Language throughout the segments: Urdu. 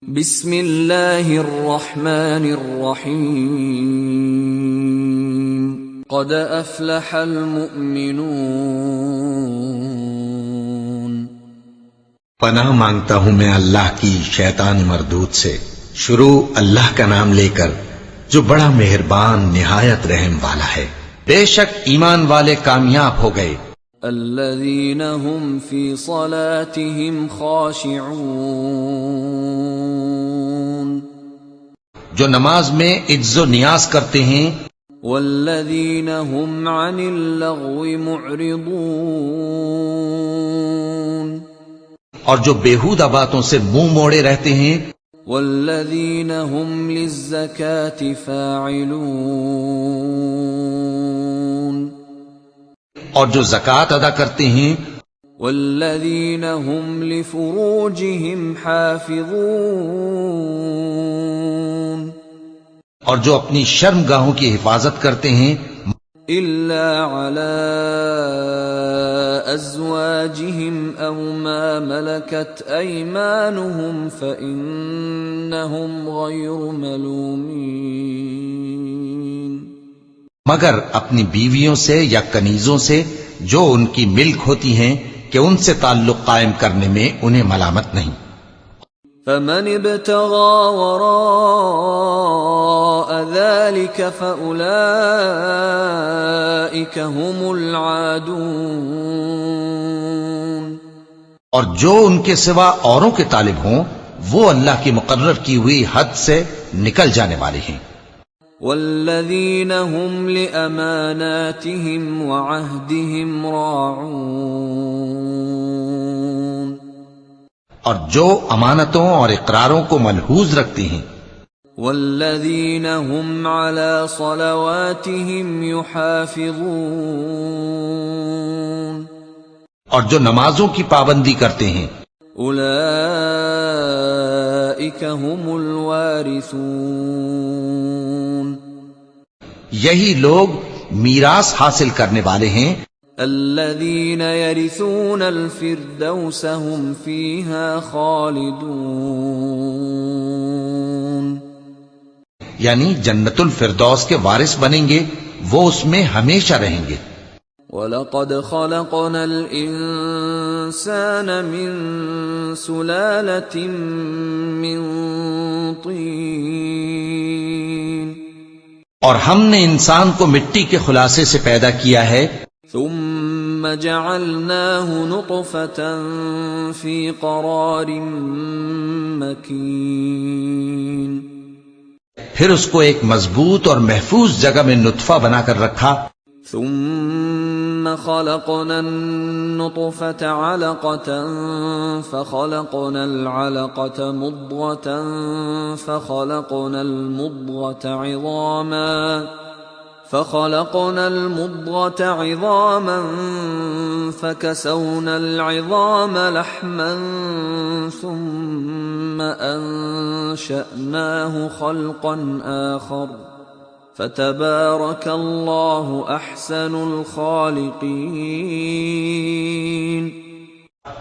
بسم اللہ الرحمن الرحیم قد افلح المؤمنون۔ پناہ مانگتا ہوں میں اللہ کی شیطان مردود سے۔ شروع اللہ کا نام لے کر جو بڑا مہربان نہایت رحم والا ہے۔ بے شک ایمان والے کامیاب ہو گئے۔ الذین هم فی صلاتهم خاشعون، جو نماز میں عجز و نیاز کرتے ہیں۔ والذین هم عن اللغو معرضون، اور جو بیہودہ باتوں سے منہ موڑے رہتے ہیں۔ والذین هم للزکاة فاعلون، اور جو زکوٰۃ ادا کرتے ہیں۔ والذین هم لفروجهم حافظون، اور جو اپنی شرمگاہوں کی حفاظت کرتے ہیں۔ الا علی ازواجهم او ما ملکت ایمانهم فانہم غیر ملومین، مگر اپنی بیویوں سے یا کنیزوں سے جو ان کی ملک ہوتی ہیں کہ ان سے تعلق قائم کرنے میں انہیں ملامت نہیں۔ فمن ابتغى وراء ذلك فأولئك هم العادون، اور جو ان کے سوا اوروں کے طالب ہوں وہ اللہ کی مقرر کی ہوئی حد سے نکل جانے والے ہیں۔ والذین هم لأماناتهم وعهدهم راعون، اور جو امانتوں اور اقراروں کو ملحوظ رکھتے ہیں۔ والذین هم على صلواتهم يحافظون، اور جو نمازوں کی پابندی کرتے ہیں۔ اولئک هم الوارثون، یہی لوگ میراث حاصل کرنے والے ہیں۔ الذین یرثون الفردوس هم فیہا خالدون، یعنی جنت الفردوس کے وارث بنیں گے، وہ اس میں ہمیشہ رہیں گے۔ وَلَقَدْ خَلَقْنَا الْإِنسَانَ مِنْ سُلَالَةٍ مِّنْ طِينٍ، اور ہم نے انسان کو مٹی کے خلاصے سے پیدا کیا ہے۔ ثُمَّ جَعَلْنَاهُ نُطْفَةً فِي قَرَارٍ مَّكِينٍ، پھر اس کو ایک مضبوط اور محفوظ جگہ میں نطفہ بنا کر رکھا۔ ثم خلقنا النطفة علقة فخلقنا العلقة مضغة فخلقنا المضغة عظاما فكسونا العظام لحما ثم أنشأناه خلقا آخر فتبارك اللہ احسن الخالقین۔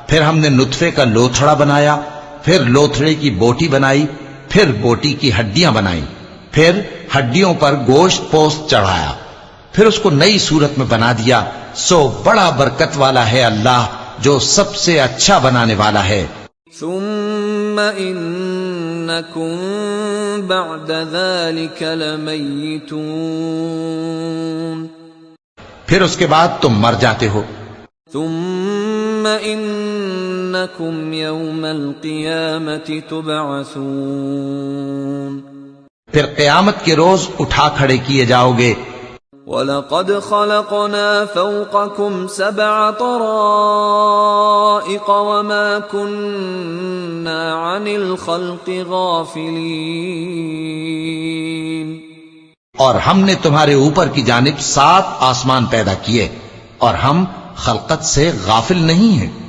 پھر ہم نے نطفے کا لوتھڑا بنایا، پھر لوتھڑے کی بوٹی بنائی، پھر بوٹی کی ہڈیاں بنائیں، پھر ہڈیوں پر گوشت پوست چڑھایا، پھر اس کو نئی صورت میں بنا دیا۔ سو بڑا برکت والا ہے اللہ جو سب سے اچھا بنانے والا ہے۔ ثم انکم بعد ذلك لمیتون، پھر اس کے بعد تم مر جاتے ہو۔ ثم انکم یوم القیامة تبعثون، پھر قیامت کے روز اٹھا کھڑے کیے جاؤ گے۔ وَلَقَدْ خَلَقْنَا فَوْقَكُمْ سَبْعَ طَرَائِقَ وَمَا كُنَّا عَنِ الْخَلْقِ غَافِلِينَ، اور ہم نے تمہارے اوپر کی جانب 7 آسمان پیدا کیے اور ہم خلقت سے غافل نہیں ہیں۔